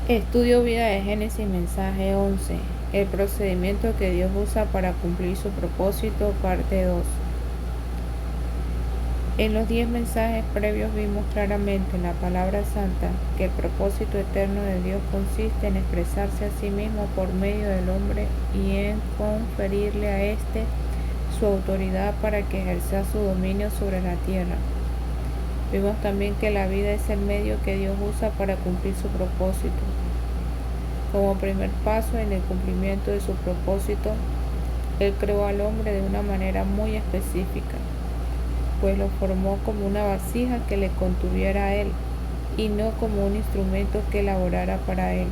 Estudio Vida de Génesis, mensaje 11. El procedimiento que Dios usa para cumplir su propósito, parte 2. En los 10 mensajes previos vimos claramente en la palabra santa que el propósito eterno de Dios consiste en expresarse a sí mismo por medio del hombre y en conferirle a éste su autoridad para que ejerza su dominio sobre la tierra. Vimos también que la vida es el medio que Dios usa para cumplir su propósito. Como primer paso en el cumplimiento de su propósito, Él creó al hombre de una manera muy específica, pues lo formó como una vasija que le contuviera a Él y no como un instrumento que elaborara para Él.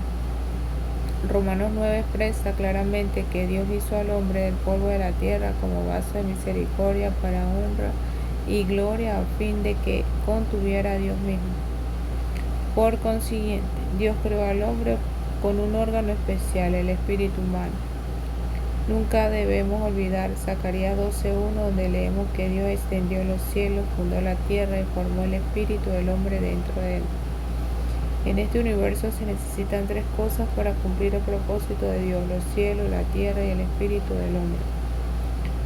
Romanos 9 expresa claramente que Dios hizo al hombre del polvo de la tierra como vaso de misericordia para honra y gloria a fin de que contuviera a Dios mismo. Por consiguiente, Dios creó al hombre con un órgano especial, el espíritu humano. Nunca debemos olvidar Zacarías 12:1, donde leemos que Dios extendió los cielos, fundó la tierra y formó el espíritu del hombre dentro de él. En este universo se necesitan 3 cosas para cumplir el propósito de Dios: los cielos, la tierra y el espíritu del hombre.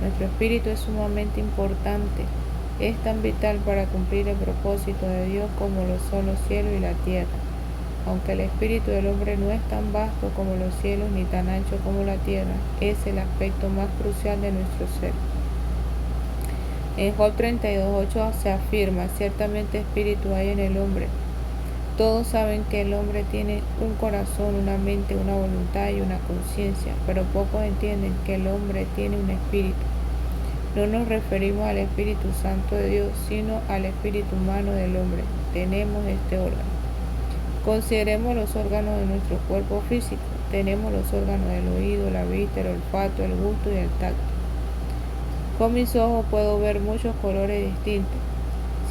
Nuestro espíritu es sumamente importante. Es tan vital para cumplir el propósito de Dios como lo son los cielos y la tierra. Aunque el espíritu del hombre no es tan vasto como los cielos ni tan ancho como la tierra, es el aspecto más crucial de nuestro ser. En Job 32:8 se afirma: ciertamente espíritu hay en el hombre. Todos saben que el hombre tiene un corazón, una mente, una voluntad y una conciencia, pero pocos entienden que el hombre tiene un espíritu. No nos referimos al Espíritu Santo de Dios, sino al espíritu humano del hombre. Tenemos este órgano. Consideremos los órganos de nuestro cuerpo físico. Tenemos los órganos del oído, la vista, el olfato, el gusto y el tacto. Con mis ojos puedo ver muchos colores distintos.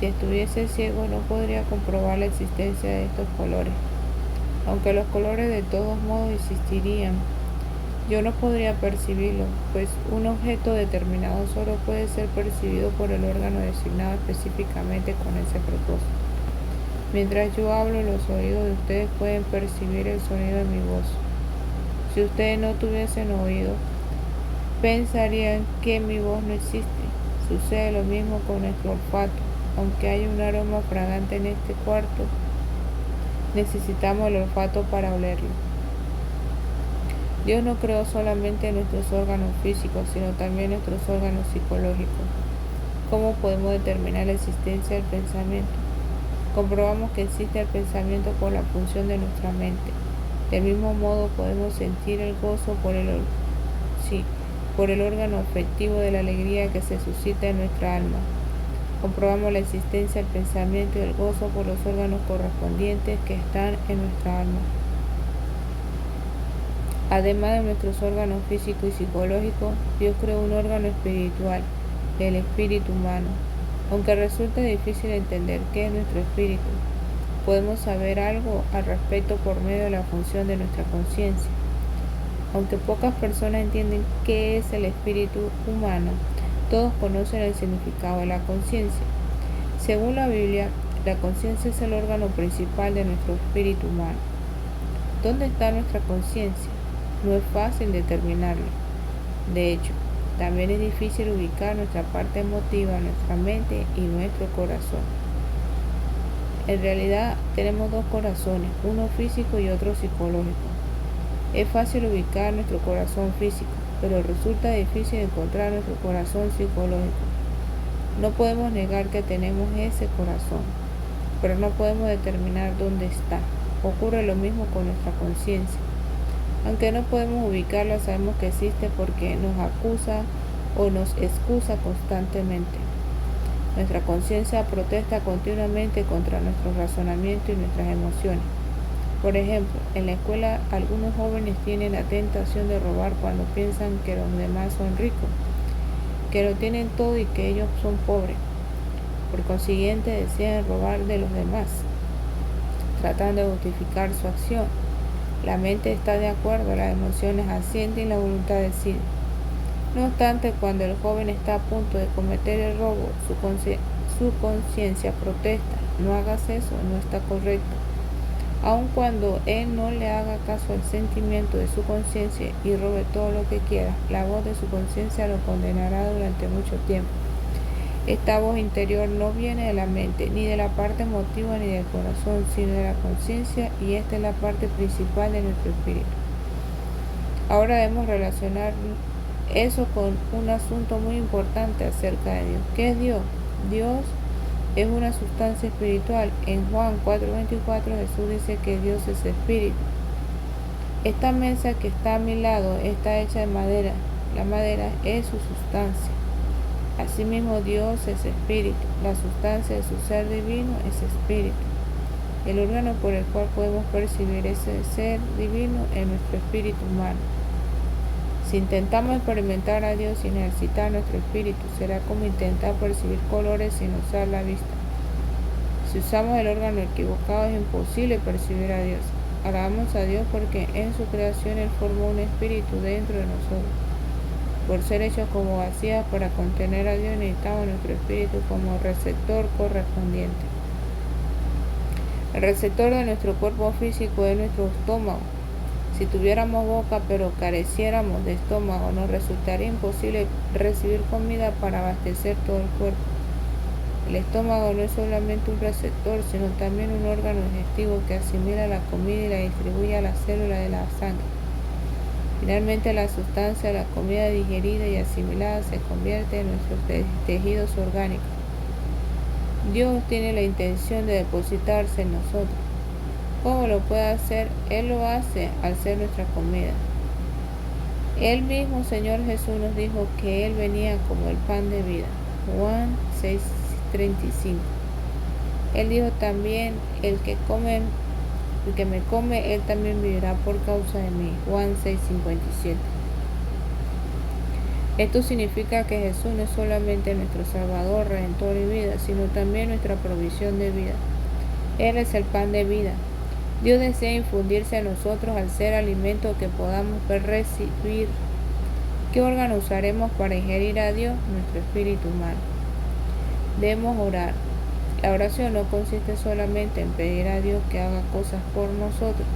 Si estuviese ciego no podría comprobar la existencia de estos colores. Aunque los colores de todos modos existirían, yo no podría percibirlos, pues un objeto determinado solo puede ser percibido por el órgano designado específicamente con ese propósito. Mientras yo hablo, los oídos de ustedes pueden percibir el sonido de mi voz. Si ustedes no tuviesen oído, pensarían que mi voz no existe. Sucede lo mismo con nuestro olfato. Aunque haya un aroma fragante en este cuarto, necesitamos el olfato para olerlo. Dios no creó solamente nuestros órganos físicos, sino también nuestros órganos psicológicos. ¿Cómo podemos determinar la existencia del pensamiento? Comprobamos que existe el pensamiento por la función de nuestra mente. Del mismo modo podemos sentir el gozo por el órgano afectivo de la alegría que se suscita en nuestra alma. Comprobamos la existencia del pensamiento y del gozo por los órganos correspondientes que están en nuestra alma. Además de nuestros órganos físico y psicológico, Dios creó un órgano espiritual, el espíritu humano. Aunque resulta difícil entender qué es nuestro espíritu, podemos saber algo al respecto por medio de la función de nuestra conciencia. Aunque pocas personas entienden qué es el espíritu humano, todos conocen el significado de la conciencia. Según la Biblia, la conciencia es el órgano principal de nuestro espíritu humano. ¿Dónde está nuestra conciencia? No es fácil determinarlo. De hecho, también es difícil ubicar nuestra parte emotiva, nuestra mente y nuestro corazón. En realidad, tenemos 2 corazones, uno físico y otro psicológico. Es fácil ubicar nuestro corazón físico, pero resulta difícil encontrar nuestro corazón psicológico. No podemos negar que tenemos ese corazón, pero no podemos determinar dónde está. Ocurre lo mismo con nuestra conciencia. Aunque no podemos ubicarla, sabemos que existe porque nos acusa o nos excusa constantemente. Nuestra conciencia protesta continuamente contra nuestro razonamiento y nuestras emociones. Por ejemplo, en la escuela algunos jóvenes tienen la tentación de robar cuando piensan que los demás son ricos, que lo tienen todo y que ellos son pobres. Por consiguiente, desean robar de los demás, tratando de justificar su acción. La mente está de acuerdo, las emociones asienten y la voluntad decide. No obstante, cuando el joven está a punto de cometer el robo, su conciencia protesta: no hagas eso, no está correcto. aun cuando él no le haga caso al sentimiento de su conciencia y robe todo lo que quiera, la voz de su conciencia lo condenará durante mucho tiempo. Esta voz interior no viene de la mente, ni de la parte emotiva ni del corazón, sino de la conciencia, y esta es la parte principal de nuestro espíritu. Ahora debemos relacionar eso con un asunto muy importante acerca de Dios. ¿Qué es Dios? Dios es una sustancia espiritual. En Juan 4:24 Jesús dice que Dios es espíritu. Esta mesa que está a mi lado está hecha de madera. La madera es su sustancia. Asimismo, Dios es espíritu. La sustancia de su ser divino es espíritu. El órgano por el cual podemos percibir ese ser divino es nuestro espíritu humano. Si intentamos experimentar a Dios sin ejercitar nuestro espíritu, será como intentar percibir colores sin usar la vista. Si usamos el órgano equivocado, es imposible percibir a Dios. Alabamos a Dios porque en su creación Él formó un espíritu dentro de nosotros. Por ser hechos como vasijas para contener a Dios, necesitamos nuestro espíritu como receptor correspondiente. El receptor de nuestro cuerpo físico es nuestro estómago. Si tuviéramos boca pero careciéramos de estómago, nos resultaría imposible recibir comida para abastecer todo el cuerpo. El estómago no es solamente un receptor, sino también un órgano digestivo que asimila la comida y la distribuye a las células de la sangre. Finalmente, la sustancia de la comida digerida y asimilada se convierte en nuestros tejidos orgánicos. Dios tiene la intención de depositarse en nosotros. ¿Cómo lo puede hacer? Él lo hace al ser nuestra comida. El mismo Señor Jesús nos dijo que Él venía como el pan de vida. Juan 6:35. Él dijo también, el que me come, Él también vivirá por causa de mí. Juan 6:57. Esto significa que Jesús no es solamente nuestro Salvador, Redentor y vida, sino también nuestra provisión de vida. Él es el pan de vida. Dios desea infundirse a nosotros al ser alimento que podamos recibir. ¿Qué órgano usaremos para ingerir a Dios? Nuestro espíritu humano. Debemos orar. La oración no consiste solamente en pedir a Dios que haga cosas por nosotros.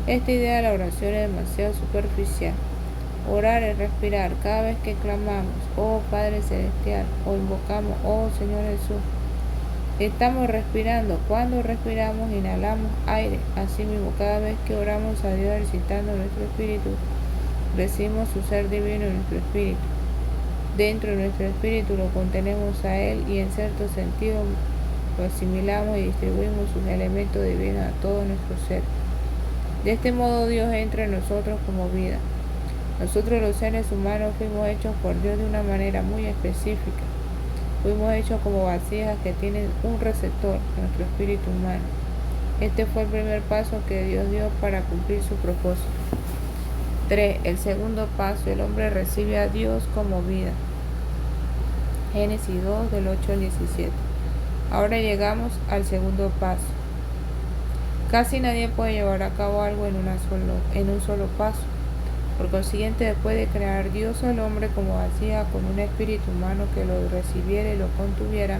Esta idea de la oración es demasiado superficial. Orar es respirar cada vez que clamamos, oh Padre Celestial, o invocamos, oh Señor Jesús. Estamos respirando. Cuando respiramos, inhalamos aire. Asimismo, cada vez que oramos a Dios ejercitando nuestro espíritu, recibimos su ser divino en nuestro espíritu. Dentro de nuestro espíritu lo contenemos a Él y en cierto sentido lo asimilamos y distribuimos sus elementos divinos a todo nuestro ser. De este modo Dios entra en nosotros como vida. Nosotros los seres humanos fuimos hechos por Dios de una manera muy específica. Fuimos hechos como vasijas que tienen un receptor, nuestro espíritu humano. Este fue el primer paso que Dios dio para cumplir su propósito. 3. El segundo paso, el hombre recibe a Dios como vida. Génesis 2, del 8 al 17. Ahora llegamos al segundo paso. Casi nadie puede llevar a cabo algo en un solo paso. Por consiguiente, después de crear Dios al hombre como vasija con un espíritu humano que lo recibiera y lo contuviera,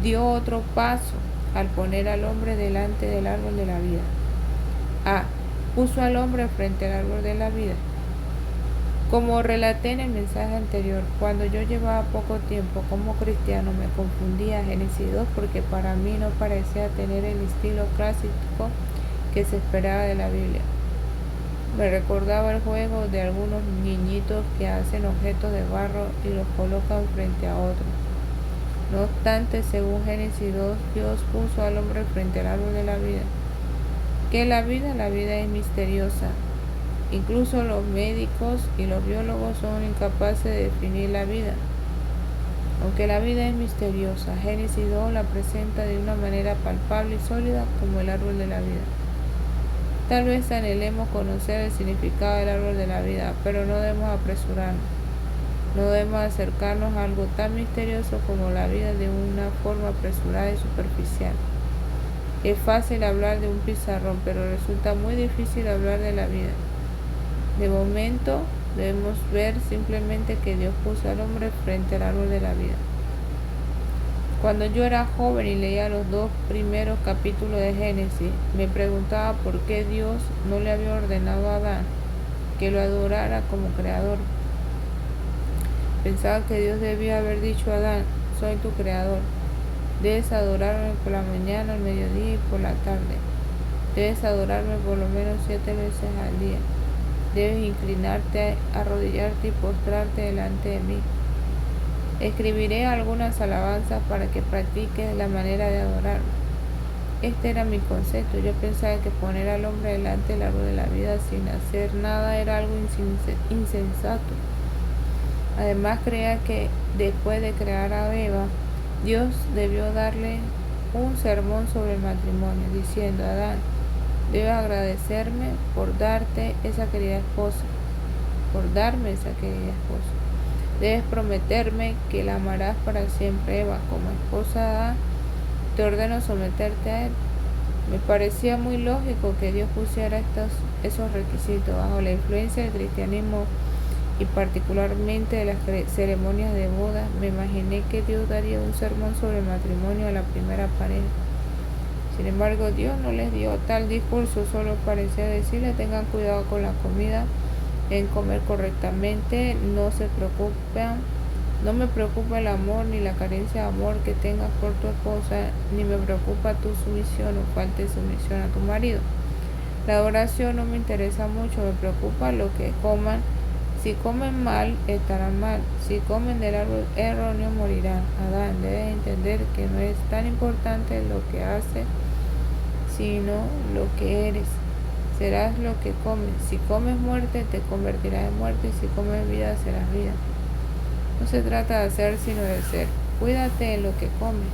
dio otro paso al poner al hombre delante del árbol de la vida. Puso al hombre frente al árbol de la vida. Como relaté en el mensaje anterior, cuando yo llevaba poco tiempo como cristiano me confundía Génesis 2 porque para mí no parecía tener el estilo clásico que se esperaba de la Biblia. Me recordaba el juego de algunos niñitos que hacen objetos de barro y los colocan frente a otros. No obstante, según Génesis 2, Dios puso al hombre frente al árbol de la vida. ¿Qué es la vida? La vida es misteriosa. Incluso los médicos y los biólogos son incapaces de definir la vida. Aunque la vida es misteriosa, Génesis 2 la presenta de una manera palpable y sólida como el árbol de la vida. Tal vez anhelemos conocer el significado del árbol de la vida, pero no debemos apresurarnos. No debemos acercarnos a algo tan misterioso como la vida de una forma apresurada y superficial. Es fácil hablar de un pizarrón, pero resulta muy difícil hablar de la vida. De momento, debemos ver simplemente que Dios puso al hombre frente al árbol de la vida. Cuando yo era joven y leía los 2 primeros capítulos de Génesis, me preguntaba por qué Dios no le había ordenado a Adán que lo adorara como creador. Pensaba que Dios debía haber dicho a Adán: soy tu creador. Debes adorarme por la mañana, al mediodía y por la tarde. Debes adorarme por lo menos 7 veces al día. Debes inclinarte, arrodillarte y postrarte delante de mí. Escribiré algunas alabanzas para que practiques la manera de adorarme. Este era mi concepto. Yo pensaba que poner al hombre delante del árbol de la vida sin hacer nada era algo insensato. Además, creía que después de crear a Eva, Dios debió darle un sermón sobre el matrimonio, diciendo: Adán, debes agradecerme por darte esa querida esposa, por darme esa querida esposa. Debes prometerme que la amarás para siempre. Eva, como esposa de Adán, te ordeno someterte a él. Me parecía muy lógico que Dios pusiera esos requisitos. Bajo la influencia del cristianismo y particularmente de las ceremonias de boda, me imaginé que Dios daría un sermón sobre el matrimonio a la primera pareja. Sin embargo, Dios no les dio tal discurso, solo parecía decirles: tengan cuidado con la comida, en comer correctamente, no me preocupa el amor ni la carencia de amor que tengas por tu esposa, ni me preocupa tu sumisión o falta de sumisión a tu marido. La adoración no me interesa mucho, me preocupa lo que coman. Si comen mal, estarán mal. Si comen del árbol erróneo, morirán. Adán, debes entender que no es tan importante lo que haces, sino lo que eres. Serás lo que comes. Si comes muerte, te convertirás en muerte, y si comes vida, serás vida. No se trata de hacer, sino de ser. Cuídate de lo que comes.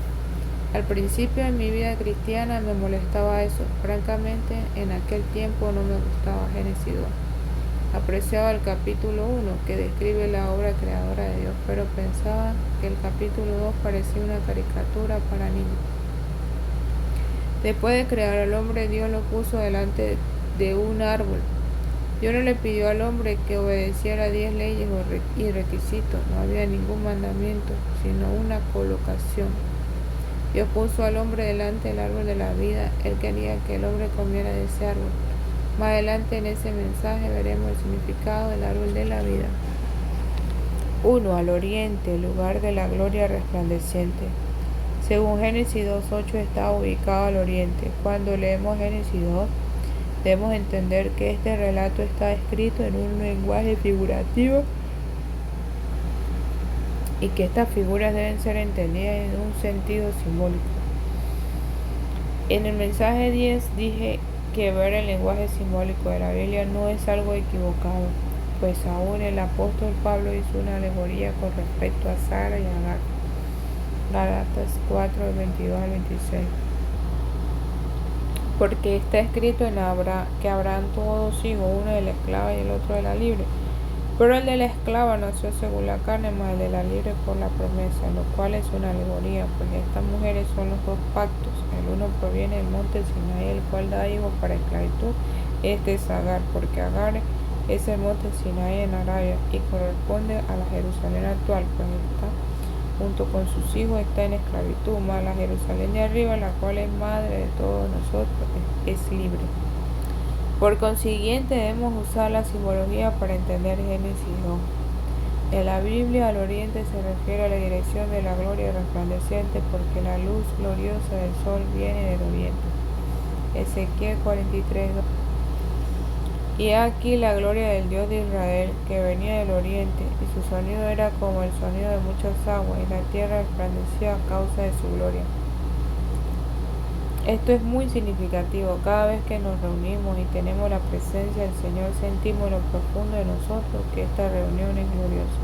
Al principio de mi vida cristiana me molestaba eso. Francamente, en aquel tiempo no me gustaba Génesis 2. Apreciaba el capítulo 1, que describe la obra creadora de Dios, pero pensaba que el capítulo 2 parecía una caricatura para niños. Después de crear al hombre, Dios lo puso delante de un árbol. Dios no le pidió al hombre que obedeciera 10 leyes y requisitos. No había ningún mandamiento, sino una colocación. Dios puso al hombre delante del árbol de la vida. Él quería que el hombre comiera de ese árbol. Más adelante en ese mensaje veremos el significado del árbol de la vida. 1. Al oriente, el lugar de la gloria resplandeciente. Según Génesis 2:8 está ubicado al oriente. Cuando leemos Génesis 2, debemos entender que este relato está escrito en un lenguaje figurativo y que estas figuras deben ser entendidas en un sentido simbólico. En el mensaje 10 dije que ver el lenguaje simbólico de la Biblia no es algo equivocado, pues aún el apóstol Pablo hizo una alegoría con respecto a Sara y Agar. Gálatas 4:22 al 26. Porque está escrito que Abraham tuvo 2 hijos, uno de la esclava y el otro de la libre. Pero el de la esclava nació según la carne, más el de la libre por la promesa, lo cual es una alegoría, pues estas mujeres son los 2 pactos. El uno proviene del monte Sinaí, el cual da hijos para esclavitud. Este es Agar, porque Agar es el monte Sinaí en Arabia y corresponde a la Jerusalén actual, pues está junto con sus hijos está en esclavitud, más la Jerusalén de arriba, la cual es madre de todos nosotros, es libre. Por consiguiente, debemos usar la simbología para entender Génesis 2. En la Biblia, al oriente se refiere a la dirección de la gloria resplandeciente, porque la luz gloriosa del sol viene del oriente. Ezequiel 43:2. Y aquí la gloria del Dios de Israel, que venía del oriente, y su sonido era como el sonido de muchas aguas, y la tierra resplandecía a causa de su gloria. Esto es muy significativo. Cada vez que nos reunimos y tenemos la presencia del Señor, sentimos en lo profundo de nosotros que esta reunión es gloriosa.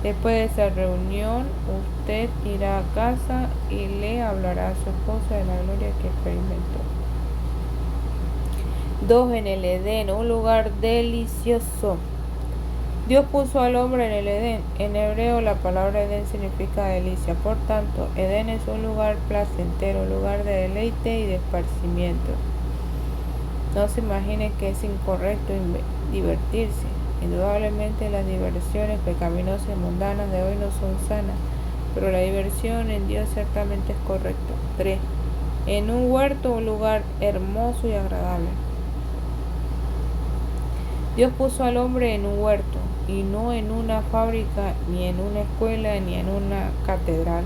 Después de esa reunión, usted irá a casa y le hablará a su esposa de la gloria que experimentó. 2. En el Edén, un lugar delicioso. Dios puso al hombre en el Edén. En hebreo la palabra Edén significa delicia. Por tanto, Edén es un lugar placentero, un lugar de deleite y de esparcimiento. No se imagine que es incorrecto divertirse. Indudablemente las diversiones pecaminosas y mundanas de hoy no son sanas, pero la diversión en Dios ciertamente es correcta. 3. En un huerto, un lugar hermoso y agradable. Dios puso al hombre en un huerto, y no en una fábrica, ni en una escuela, ni en una catedral.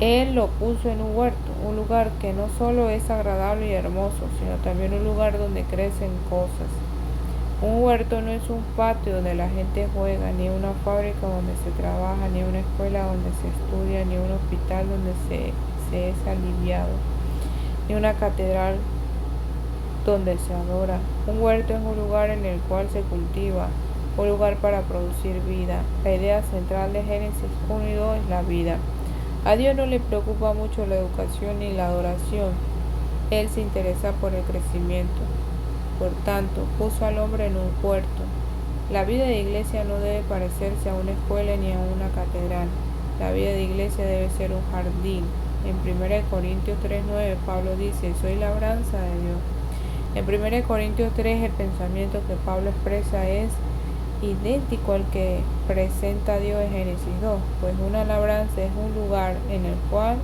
Él lo puso en un huerto, un lugar que no solo es agradable y hermoso, sino también un lugar donde crecen cosas. Un huerto no es un patio donde la gente juega, ni una fábrica donde se trabaja, ni una escuela donde se estudia, ni un hospital donde se es aliviado, ni una catedral donde se adora. Un huerto es un lugar en el cual se cultiva, un lugar para producir vida. La idea central de Génesis 1 y 2 es la vida. A Dios no le preocupa mucho la educación ni la adoración. Él se interesa por el crecimiento. Por tanto, puso al hombre en un huerto. La vida de iglesia no debe parecerse a una escuela ni a una catedral. La vida de iglesia debe ser un jardín. En 1 Corintios 3:9 Pablo dice, soy labranza de Dios. En 1 Corintios 3 el pensamiento que Pablo expresa es idéntico al que presenta Dios en Génesis 2, pues una labranza es un lugar en el cual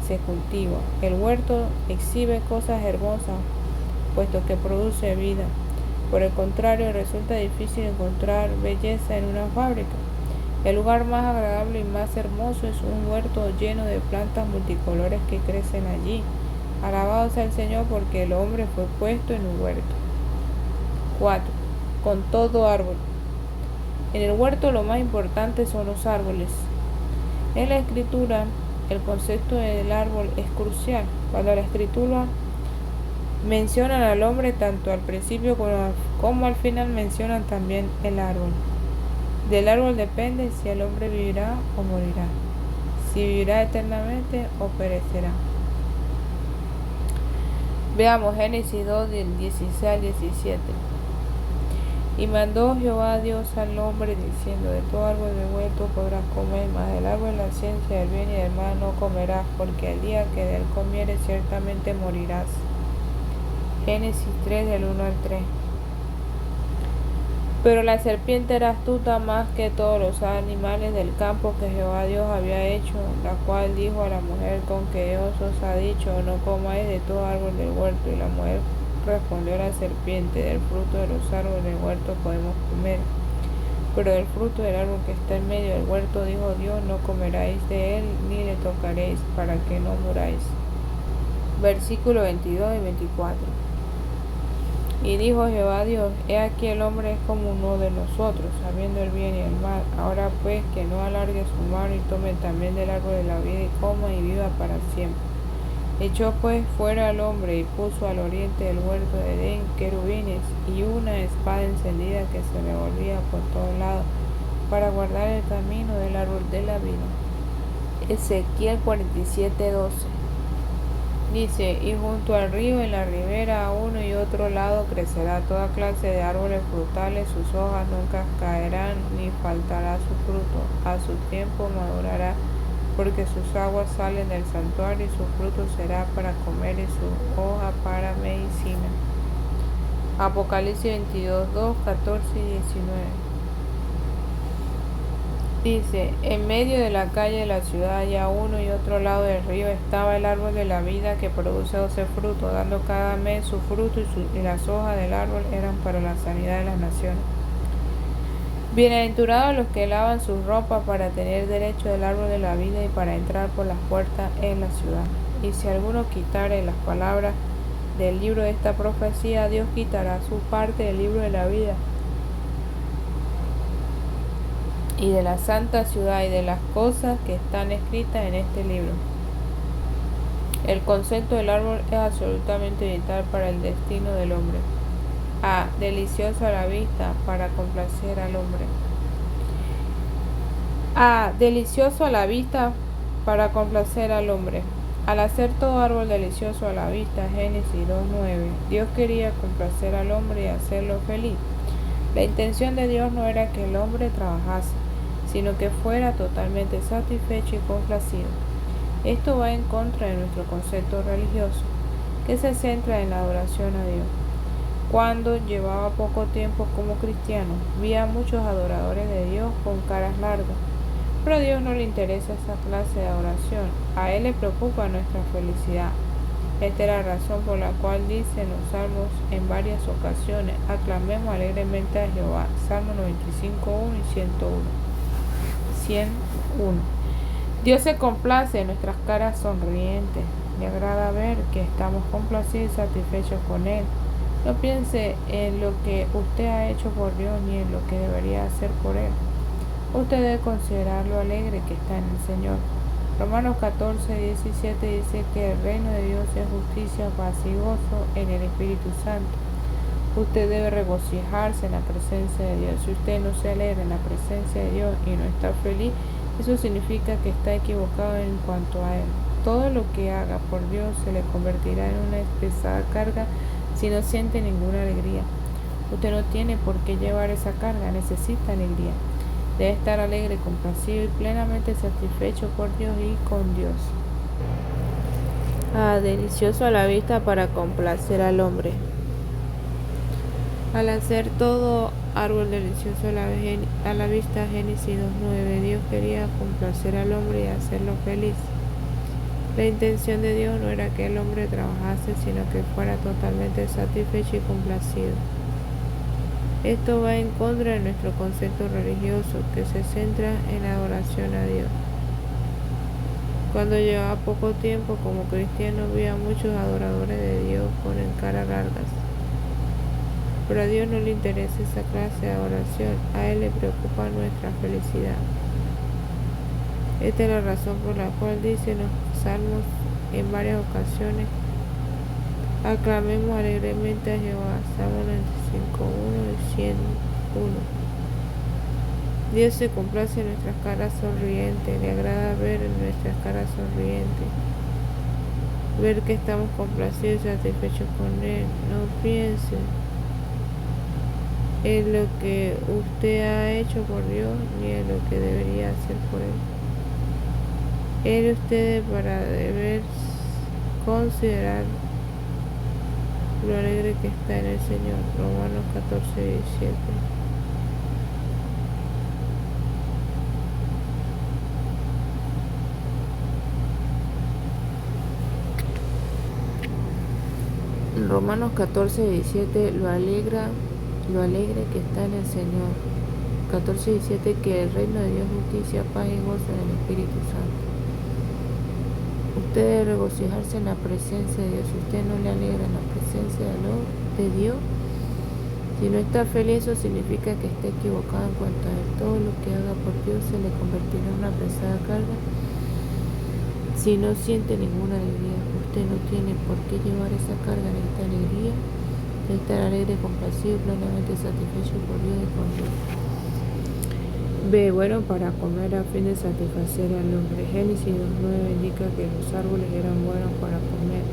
se cultiva. El huerto exhibe cosas hermosas, puesto que produce vida. Por el contrario, resulta difícil encontrar belleza en una fábrica. El lugar más agradable y más hermoso es un huerto lleno de plantas multicolores que crecen allí. Alabado sea el Señor, porque el hombre fue puesto en un huerto. 4. Con todo árbol. En el huerto lo más importante son los árboles. En la Escritura, el concepto del árbol es crucial. Cuando la Escritura mencionan al hombre, tanto al principio como al final mencionan también el árbol. Del árbol depende si el hombre vivirá o morirá, si vivirá eternamente o perecerá. Veamos Génesis 2, del 16 al 17. Y mandó Jehová Dios al hombre diciendo, de todo árbol del huerto podrás comer, mas del árbol de la ciencia del bien y del mal no comerás, porque el día que de él comieres ciertamente morirás. Génesis 3, del 1 al 3. Pero la serpiente era astuta más que todos los animales del campo que Jehová Dios había hecho, la cual dijo a la mujer, con que Dios os ha dicho, no comáis de todo árbol del huerto. Y la mujer respondió a la serpiente, del fruto de los árboles del huerto podemos comer, pero del fruto del árbol que está en medio del huerto, dijo Dios, no comeráis de él, ni le tocaréis, para que no muráis. Versículos 22 y 24. Y dijo Jehová Dios, he aquí el hombre es como uno de nosotros, sabiendo el bien y el mal. Ahora pues que no alargue su mano y tome también del árbol de la vida y coma y viva para siempre. Echó pues fuera al hombre y puso al oriente del huerto de Edén querubines y una espada encendida que se revolvía por todos lados para guardar el camino del árbol de la vida. Ezequiel 47:12. Dice, y junto al río en la ribera a uno y otro lado crecerá toda clase de árboles frutales, sus hojas nunca caerán ni faltará su fruto, a su tiempo madurará, porque sus aguas salen del santuario y su fruto será para comer y su hoja para medicina. Apocalipsis 22:2, 14 y 19. Dice, en medio de la calle de la ciudad y a uno y otro lado del río estaba el árbol de la vida que produce 12 frutos, dando cada mes su fruto y las hojas del árbol eran para la sanidad de las naciones. Bienaventurados los que lavan sus ropas para tener derecho del árbol de la vida y para entrar por las puertas en la ciudad. Y si alguno quitare las palabras del libro de esta profecía, Dios quitará su parte del libro de la vida y de la santa ciudad y de las cosas que están escritas en este libro. El concepto del árbol es absolutamente vital para el destino del hombre. A. Delicioso a la vista para complacer al hombre. A. Delicioso a la vista para complacer al hombre. Al hacer todo árbol delicioso a la vista, Génesis 2:9, Dios quería complacer al hombre y hacerlo feliz. La intención de Dios no era que el hombre trabajase, sino que fuera totalmente satisfecho y complacido. Esto va en contra de nuestro concepto religioso, que se centra en la adoración a Dios. Cuando llevaba poco tiempo como cristiano, vi a muchos adoradores de Dios con caras largas, Pero a Dios no le interesa esa clase de adoración. A Él le preocupa nuestra felicidad. Esta es la razón por la cual dicen los salmos en varias ocasiones: aclamemos alegremente a Jehová. Salmo 95:1 y 101. 101. Dios se complace en nuestras caras sonrientes. Le agrada ver que estamos complacidos y satisfechos con Él. No piense en lo que usted ha hecho por Dios ni en lo que debería hacer por Él. Usted debe considerar lo alegre que está en el Señor. Romanos 14:17 dice que el reino de Dios es justicia, paz y gozo en el Espíritu Santo. Usted debe regocijarse en la presencia de Dios. Si usted no se alegra en la presencia de Dios y no está feliz, eso significa que está equivocado en cuanto a Él. Todo lo que haga por Dios se le convertirá en una pesada carga si no siente ninguna alegría. Usted no tiene por qué llevar esa carga, necesita alegría. Debe estar alegre, complacido y plenamente satisfecho por Dios y con Dios. Delicioso a la vista para complacer al hombre. Al hacer todo árbol delicioso a la vista, Génesis 2:9, Dios quería complacer al hombre y hacerlo feliz. La intención de Dios no era que el hombre trabajase, sino que fuera totalmente satisfecho y complacido. Esto va en contra de nuestro concepto religioso, que se centra en la adoración a Dios. Cuando llevaba poco tiempo como cristiano, vi a muchos adoradores de Dios con caras largas. Pero a Dios no le interesa esa clase de adoración, a Él le preocupa nuestra felicidad. Esta es la razón por la cual dicen los salmos en varias ocasiones: aclamemos alegremente a Jehová. Salmo 95:1 y 101. Dios se complace en nuestras caras sonrientes, le agrada ver en nuestras caras sonrientes, ver que estamos complacidos y satisfechos con Él. No piense en lo que usted ha hecho por Dios ni en lo que debería hacer por Él. Él usted para deber considerar lo alegre que está en el Señor. Romanos 14:17. Romanos 14:17, lo alegre que está en el Señor. 14:17, que el reino de Dios es justicia, paz y gozo en el Espíritu Santo. Usted debe regocijarse en la presencia de Dios. Si usted no le alegra en la presencia de Dios, si no está feliz, eso significa que está equivocado en cuanto a Él. Todo lo que haga por Dios se le convertirá en una pesada carga si no siente ninguna alegría. Usted no tiene por qué llevar esa carga en esta alegría. Debe estar alegre, complacido, plenamente satisfecho por Dios y con Dios. B. Bueno para comer a fin de satisfacer al hombre. Génesis 2:9 indica que los árboles eran buenos para comer.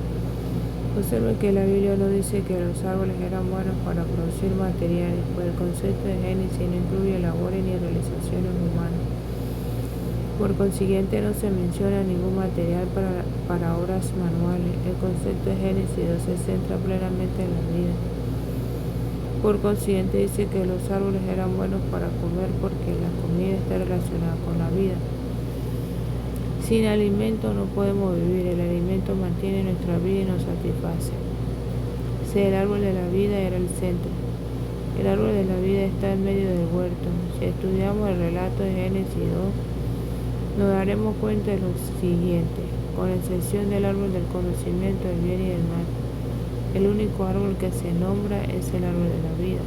Observe que la Biblia no dice que los árboles eran buenos para producir materiales, pues el concepto de Génesis no incluye labores ni realizaciones humanas. Por consiguiente, no se menciona ningún material para obras manuales. El concepto de Génesis 2 se centra plenamente en la vida. Por consiguiente, dice que los árboles eran buenos para comer porque la comida está relacionada con la vida. Sin alimento no podemos vivir. El alimento mantiene nuestra vida y nos satisface. Si el árbol de la vida era el centro. El árbol de la vida está en medio del huerto. Si estudiamos el relato de Génesis 2, nos daremos cuenta de lo siguiente: con excepción del árbol del conocimiento del bien y del mal, el único árbol que se nombra es el árbol de la vida.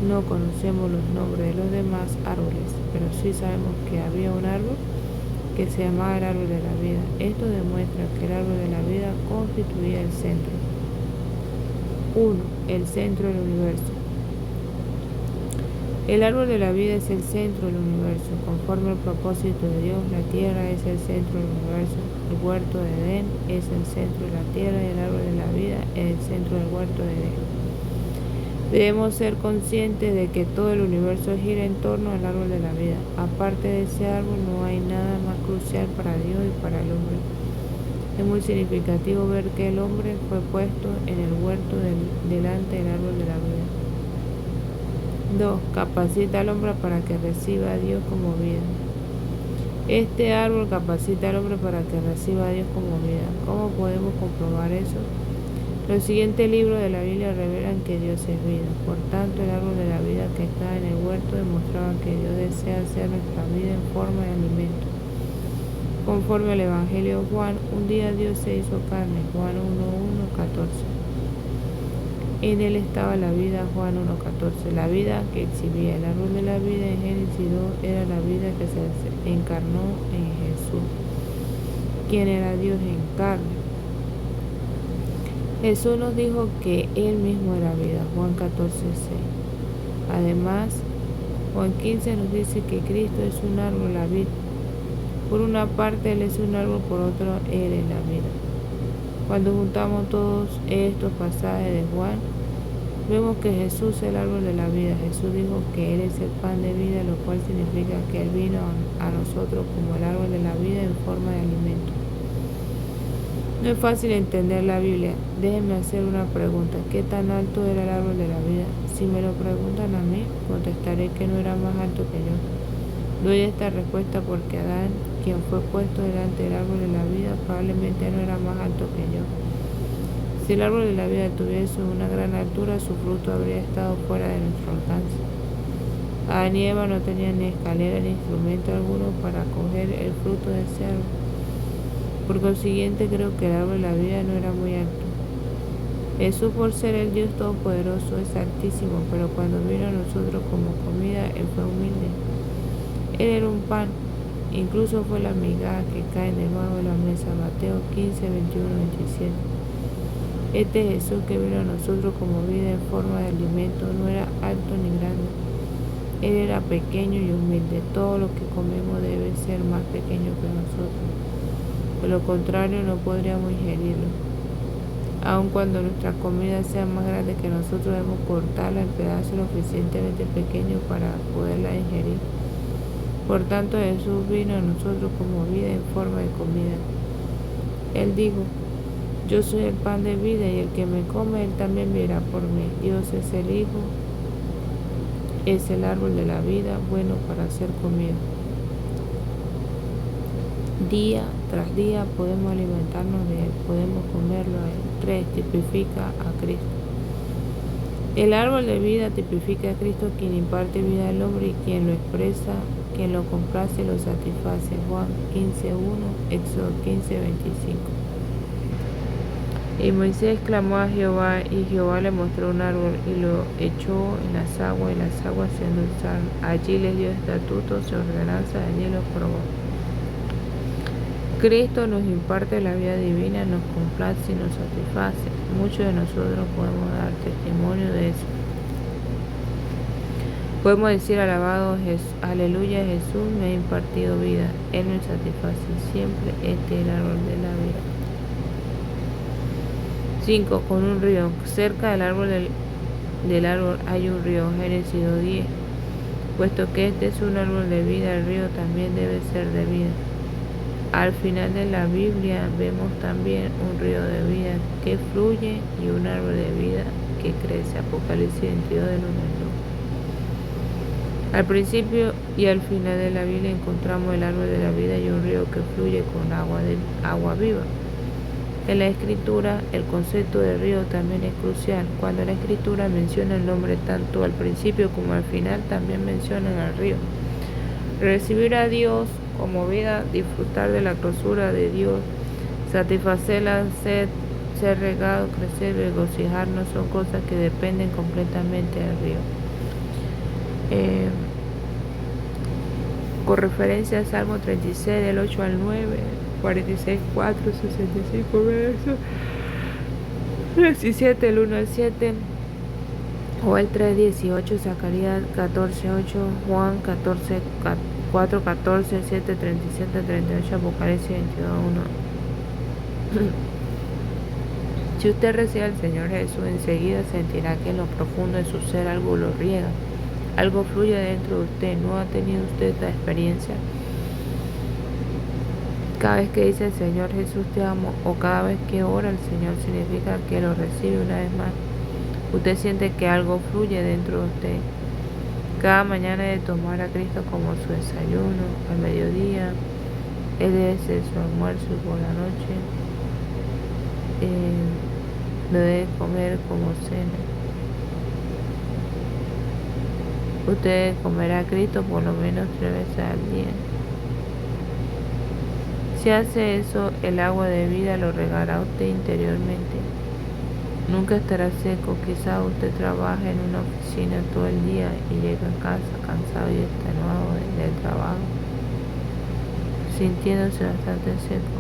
No conocemos los nombres de los demás árboles, pero sí sabemos que había un árbol que se llamaba el árbol de la vida. Esto demuestra que el árbol de la vida constituía el centro. 1. El centro del universo. El árbol de la vida es el centro del universo. Conforme al propósito de Dios, la tierra es el centro del universo. El huerto de Edén es el centro de la tierra y el árbol de la vida es el centro del huerto de Edén. Debemos ser conscientes de que todo el universo gira en torno al árbol de la vida. Aparte de ese árbol, no hay nada más crucial para Dios y para el hombre. Es muy significativo ver que el hombre fue puesto en el huerto delante del árbol de la vida. 2. Capacita al hombre para que reciba a Dios como vida. Este árbol capacita al hombre para que reciba a Dios como vida. ¿Cómo podemos comprobar eso? Los siguientes libros de la Biblia revelan que Dios es vida. Por tanto, el árbol de la vida que está en el huerto demostraba que Dios desea hacer nuestra vida en forma de alimento. Conforme al Evangelio de Juan, un día Dios se hizo carne, Juan 1:1-14. En él estaba la vida, Juan 1:14. La vida que exhibía el árbol de la vida en Génesis 2 era la vida que se encarnó en Jesús, quien era Dios en carne. Jesús nos dijo que Él mismo era vida, Juan 14:6. Además, Juan 15 nos dice que Cristo es un árbol, la vid. Por una parte Él es un árbol, por otro Él es la vida. Cuando juntamos todos estos pasajes de Juan, vemos que Jesús es el árbol de la vida. Jesús dijo que Él es el pan de vida, lo cual significa que Él vino a nosotros como el árbol de la vida en forma de alimento. No es fácil entender la Biblia. Déjenme hacer una pregunta. ¿Qué tan alto era el árbol de la vida? Si me lo preguntan a mí, contestaré que no era más alto que yo. Doy esta respuesta porque Adán, quien fue puesto delante del árbol de la vida, probablemente no era más alto que yo. Si el árbol de la vida tuviese una gran altura, su fruto habría estado fuera de nuestro alcance. Adán y Eva no tenían ni escalera ni instrumento alguno para coger el fruto de ese árbol. Por consiguiente, creo que el árbol de la vida no era muy alto. Jesús, por ser el Dios Todopoderoso, es altísimo, pero cuando vino a nosotros como comida, Él fue humilde. Él era un pan, incluso fue la migaja que cae debajo de la mesa. Mateo 15:21-27. Este Jesús que vino a nosotros como vida en forma de alimento no era alto ni grande. Él era pequeño y humilde. Todo lo que comemos debe ser más pequeño que nosotros. De lo contrario, no podríamos ingerirlo. Aun cuando nuestra comida sea más grande que nosotros, debemos cortarla en pedazos lo suficientemente pequeños para poderla ingerir. Por tanto, Jesús vino a nosotros como vida en forma de comida. Él dijo: yo soy el pan de vida, y el que me come, él también vivirá por mí. Dios es el Hijo, es el árbol de la vida, bueno para ser comido. Día tras día podemos alimentarnos de Él, podemos comerlo a Él. 3. Tipifica a Cristo. El árbol de vida tipifica a Cristo, quien imparte vida al hombre y quien lo expresa, quien lo complace y lo satisface. Juan 15:1, Éxodo 15:25. Y Moisés clamó a Jehová, y Jehová le mostró un árbol, y lo echó en las aguas, y las aguas se endulzaron. Allí les dio estatutos y ordenanzas, allí los probó. Cristo nos imparte la vida divina, nos complace y nos satisface. Muchos de nosotros podemos dar testimonio de eso. Podemos decir: alabado Jesús, aleluya, Jesús me ha impartido vida, Él me satisface siempre. Este es el árbol de la vida. 5. Con un río. Cerca del árbol hay un río. Génesis 2:10. Puesto que este es un árbol de vida, el río también debe ser de vida. Al final de la Biblia vemos también un río de vida que fluye y un árbol de vida que crece. Apocalipsis 22 del 1 al 2. Al principio y al final de la Biblia encontramos el árbol de la vida y un río que fluye con agua viva. En la Escritura, el concepto de río también es crucial. Cuando la Escritura menciona el nombre tanto al principio como al final, también mencionan al río. Recibir a Dios como vida, disfrutar de la grosura de Dios, satisfacer la sed, ser regado, crecer, regocijarnos, son cosas que dependen completamente del río. Con referencia a Salmo 36, del 8 al 9, 46, 4, 65 versos, 17, del 1 al 7, Joel 3, 18, Zacarías 14, 8, Juan 14, 4, 14, 7, 37, 38, Apocalipsis 22, 1. Si usted recibe al Señor Jesús, enseguida sentirá que en lo profundo de su ser algo lo riega, algo fluye dentro de usted. ¿No ha tenido usted esta experiencia? Cada vez que dice: Señor Jesús, te amo, o cada vez que ora al Señor, significa que lo recibe una vez más. Usted siente que algo fluye dentro de usted. Cada mañana de tomar a Cristo como su desayuno, al mediodía, Él debe ser su almuerzo y por la noche lo debe comer como cena. Usted comerá a Cristo por lo menos 3 veces al día. Si hace eso, el agua de vida lo regará usted interiormente. Nunca estará seco. Quizá usted trabaja en una oficina todo el día y llega a casa cansado y extenuado del trabajo, sintiéndose bastante seco.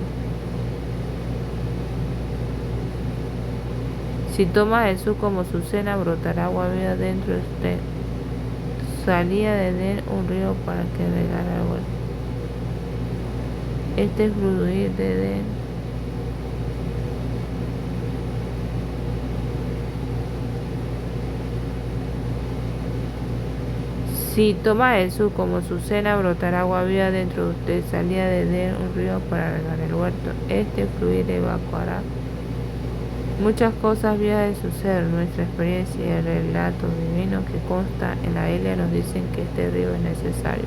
Si toma Jesús como su cena, brotará agua viva dentro de usted. Salía de él un río para que regara el huerto. Este fluir de él Si toma Jesús como su cena, brotará agua viva dentro de usted. Salía de él un río para regar el huerto. Este fluir evacuará muchas cosas viejas de su ser. Nuestra experiencia y el relato divino que consta en la Biblia nos dicen que este río es necesario.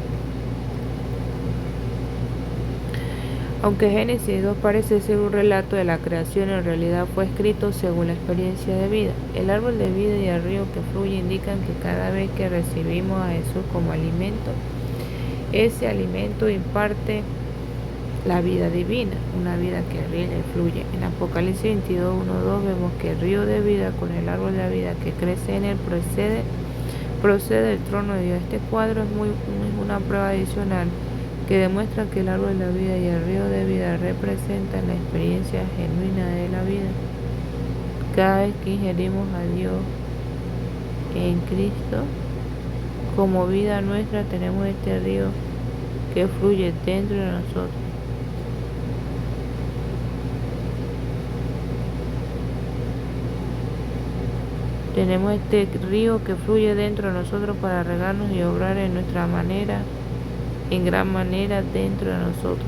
Aunque Génesis 2 parece ser un relato de la creación, en realidad fue escrito según la experiencia de vida. El árbol de vida y el río que fluye indican que cada vez que recibimos a Jesús como alimento, ese alimento imparte la vida divina, una vida que riega y fluye. En Apocalipsis 22, 1-2 vemos que el río de vida con el árbol de la vida que crece en él procede del trono de Dios. Este cuadro es una prueba adicional que demuestra que el árbol de la vida y el río de vida representan la experiencia genuina de la vida. Cada vez que ingerimos a Dios en Cristo como vida nuestra, tenemos este río que fluye dentro de nosotros. Tenemos este río que fluye dentro de nosotros para regarnos y obrar en gran manera dentro de nosotros.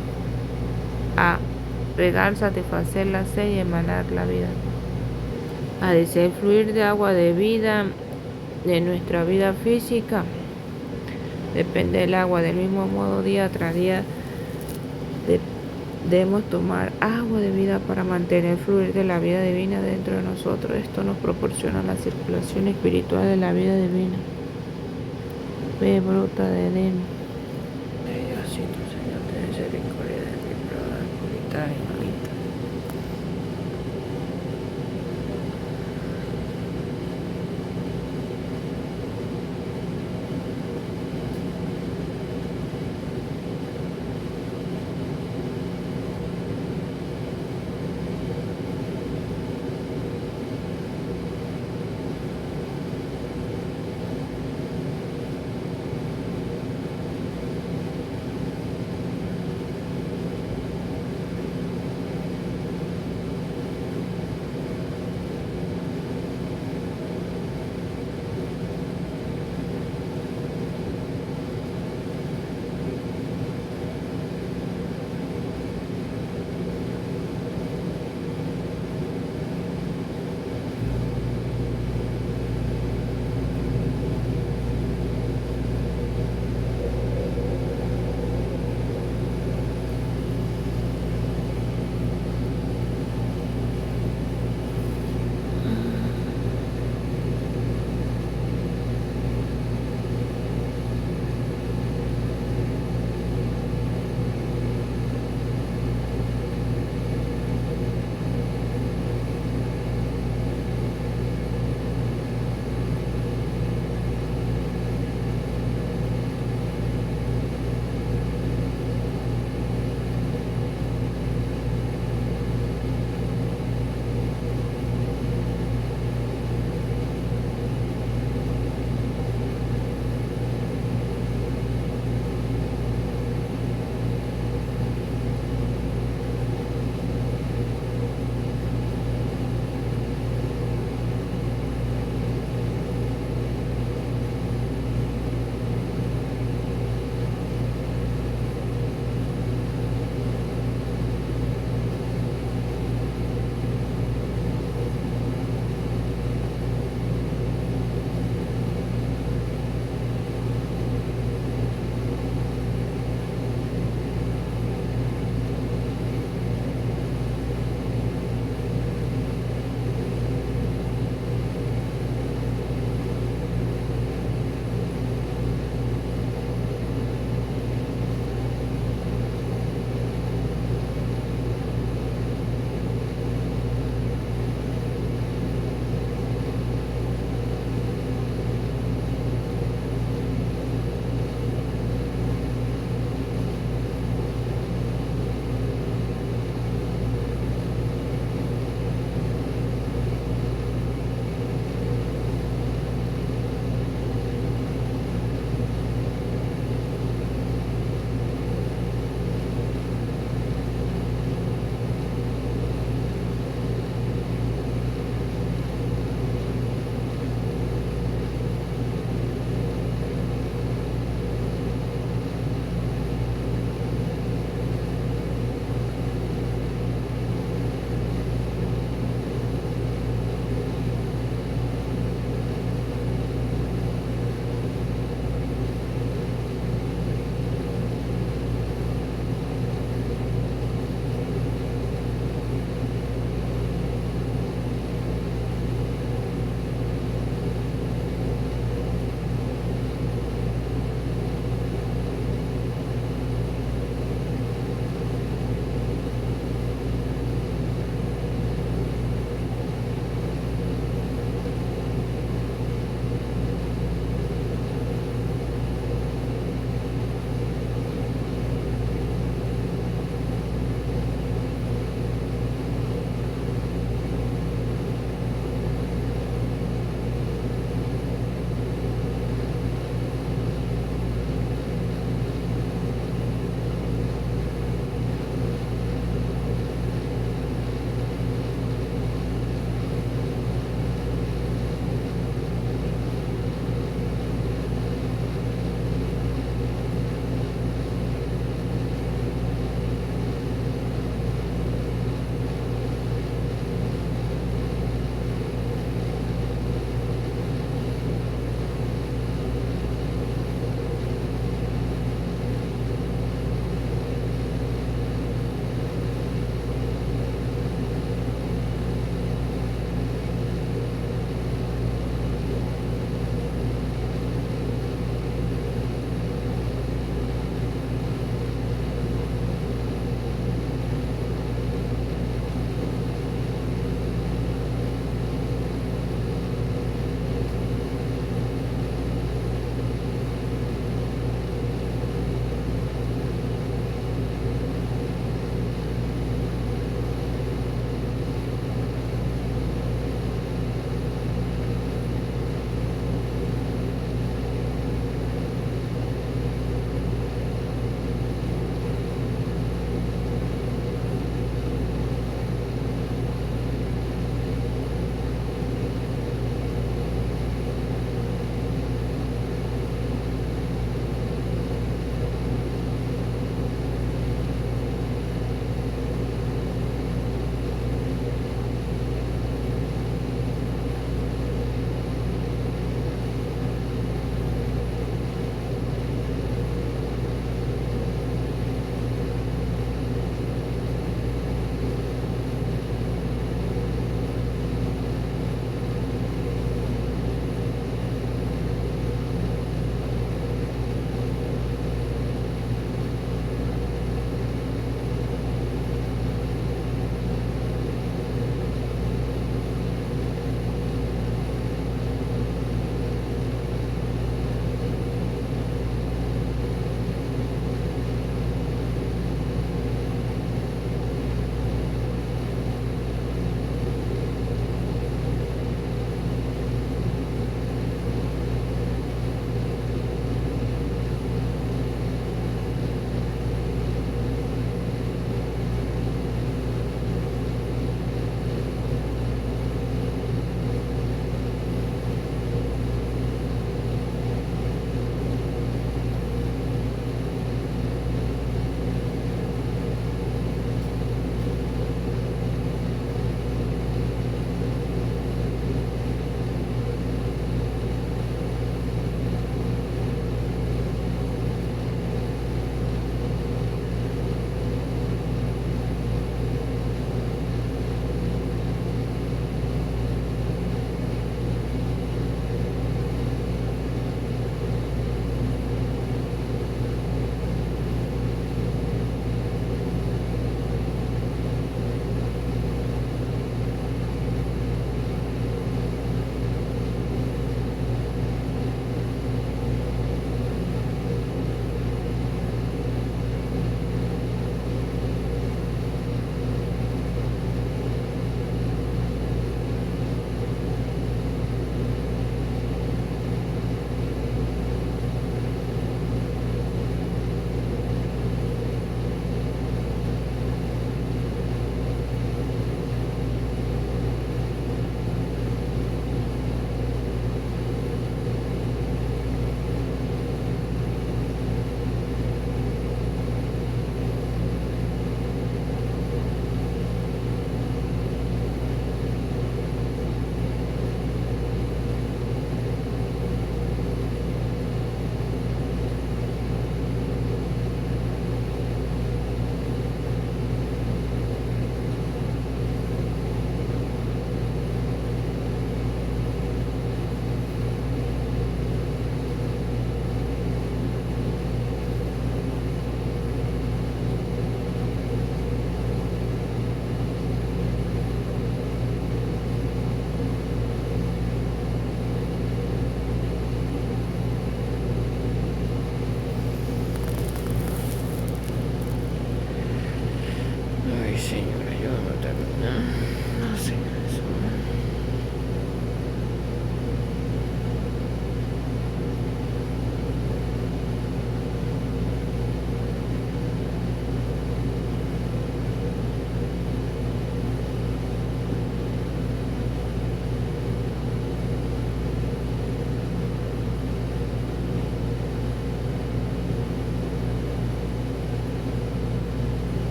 A. Regar, satisfacer la sed y emanar la vida. A. Desea fluir de agua de vida de nuestra vida física. Depende del agua. Del mismo modo, día tras día debemos tomar agua de vida para mantener el fluir de la vida divina dentro de nosotros. Esto nos proporciona la circulación espiritual de la vida divina. Ve, brota de Edén. Diosito, Señor, ten misericordia de mi prueba, hermanita.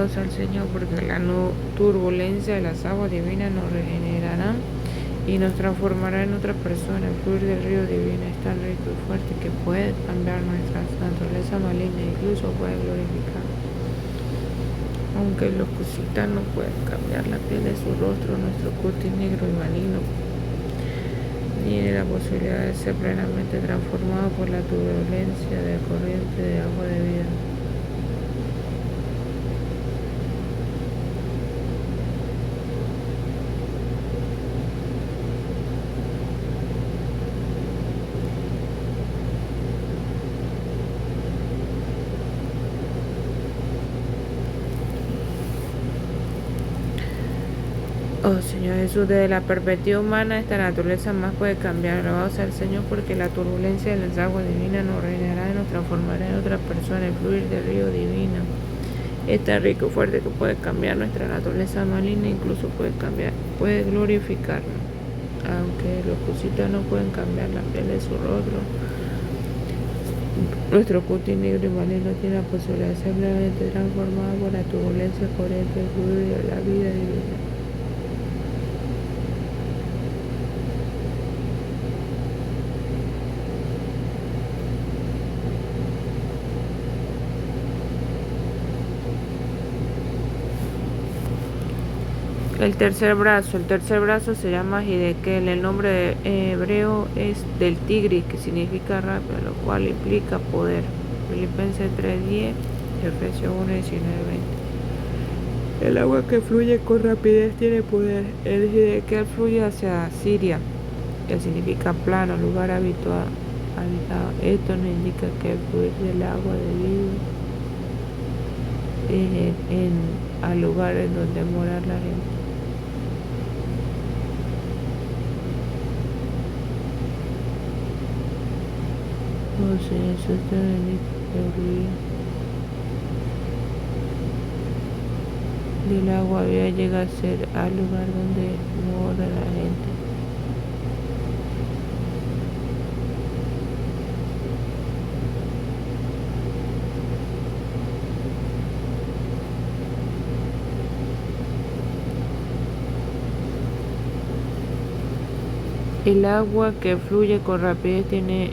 alabados al Señor, porque la turbulencia de las aguas divinas nos regenerará y nos transformará en otra persona. El fluir del río divino es tan rico y fuerte que puede cambiar nuestra naturaleza maligna e incluso puede glorificar. Aunque los cositas no pueden cambiar la piel de su rostro, nuestro cutis negro y maligno tiene la posibilidad de ser plenamente transformado por la turbulencia de corriente de agua de vida. Oh Señor Jesús, desde la perspectiva humana esta naturaleza más puede cambiar. Alabado sea el Señor, porque la turbulencia de las aguas divinas nos reinará y nos transformará en otra persona. El fluir del río divino es tan rico y fuerte que puede cambiar nuestra naturaleza maligna, incluso puede glorificarnos. Aunque los cositas no pueden cambiar la piel de su rostro, nuestro cutis negro y maligno tiene la posibilidad de ser plenamente transformado por la turbulencia corriente del fluir de la vida divina. El tercer brazo se llama Hidekel. El nombre hebreo es del tigris, que significa rápido, lo cual implica poder. Filipenses 3:10 y Efesios 1:19-20. El agua que fluye con rapidez tiene poder. El Hidekel fluye hacia Siria, que significa plano, lugar habitado. Esto nos indica que el fluir del agua debido a lugares donde mora la gente. Oh Señor, eso está del agua había llegado a ser al lugar donde mora la gente. El agua que fluye con rapidez tiene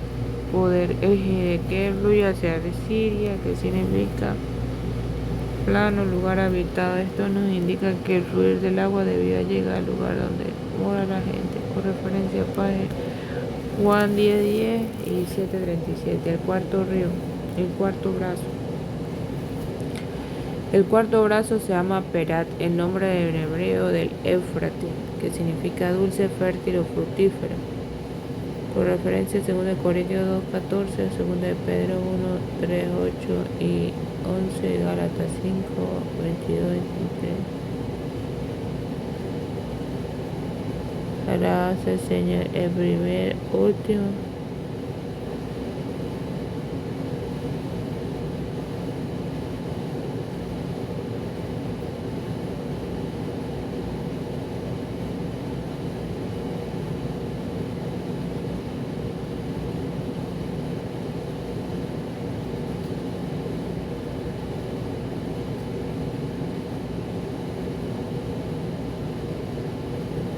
poder. El que fluye hacia Siria, que significa plano, lugar habitado. Esto nos indica que el fluir del agua debía llegar al lugar donde mora la gente. Por referencia a Padre Juan 10:10 y 7:37. El cuarto río, el cuarto brazo. El cuarto brazo se llama Perat, el nombre en hebreo del Éufrates, que significa dulce, fértil o fructífero. Por referencia a 2 Corintios 2:14, 2 de Pedro 1:3-8 y 11, Gálatas 5:22-23. Ahora se enseña el primer último.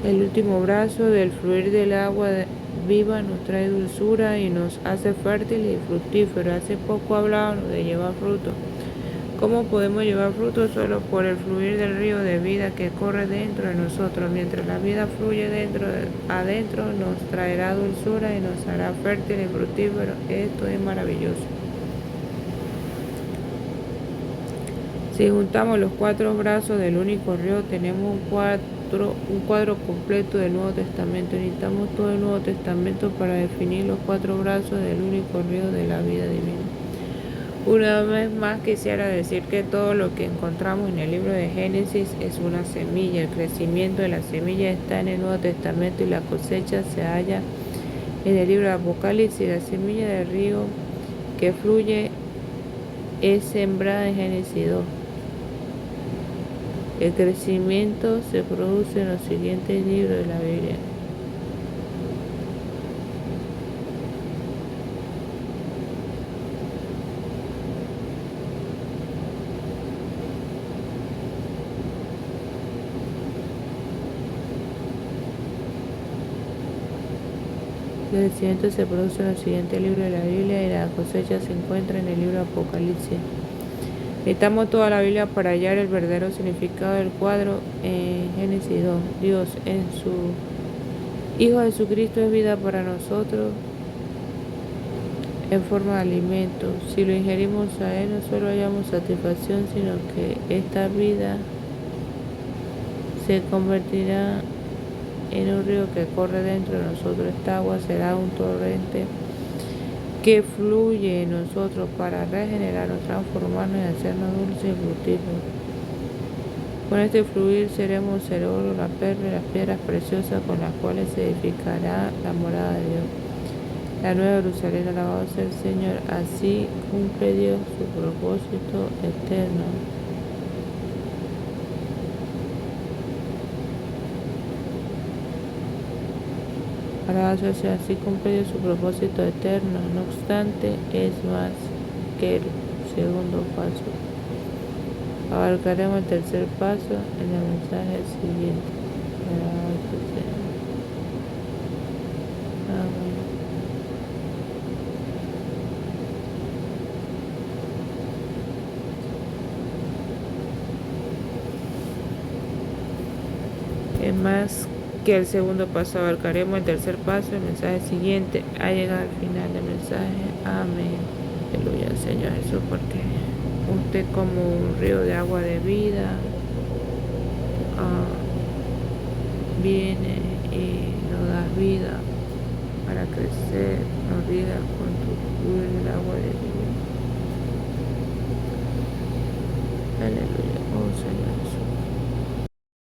El último brazo del fluir del agua viva nos trae dulzura y nos hace fértiles y fructíferos. Hace poco hablábamos de llevar fruto. ¿Cómo podemos llevar fruto? Solo por el fluir del río de vida que corre dentro de nosotros. Mientras la vida fluye adentro, nos traerá dulzura y nos hará fértiles y fructíferos. Esto es maravilloso. Si juntamos los 4 brazos del único río, tenemos un cuadro completo del Nuevo Testamento. Necesitamos todo el Nuevo Testamento para definir los 4 brazos del único río de la vida divina. Una vez más quisiera decir que todo lo que encontramos en el libro de Génesis es una semilla. El crecimiento de la semilla está en el Nuevo Testamento y la cosecha se halla en el libro de Apocalipsis. La semilla del río que fluye es sembrada en Génesis 2. El crecimiento se produce en los siguientes libros de la Biblia. El crecimiento se produce en el siguiente libro de la Biblia y la cosecha se encuentra en el libro de Apocalipsis. Necesitamos toda la Biblia para hallar el verdadero significado del cuadro en Génesis 2. Dios en su Hijo Jesucristo es vida para nosotros en forma de alimento. Si lo ingerimos a Él, no solo hallamos satisfacción, sino que esta vida se convertirá en un río que corre dentro de nosotros. Esta agua será un torrente que fluye en nosotros para regenerarnos, transformarnos y hacernos dulces y fructíferos. Con este fluir seremos el oro, la perla y las piedras preciosas con las cuales se edificará la morada de Dios. La nueva Jerusalén, alabado sea el Señor. Así cumple Dios su propósito eterno. Alabado sea el Señor, así cumple Dios su propósito eterno. No obstante, es más que el segundo paso. Abarcaremos el tercer paso en el mensaje siguiente. Alabado sea el Señor. Amén. Es más que el segundo paso, abarcaremos el tercer paso, el mensaje siguiente. Ha llegado al final del mensaje. Amén. Aleluya, Señor Jesús, porque usted como un río de agua de vida viene y nos da vida para crecer, nos riega con tu fluir del agua de vida. Aleluya, oh Señor Jesús.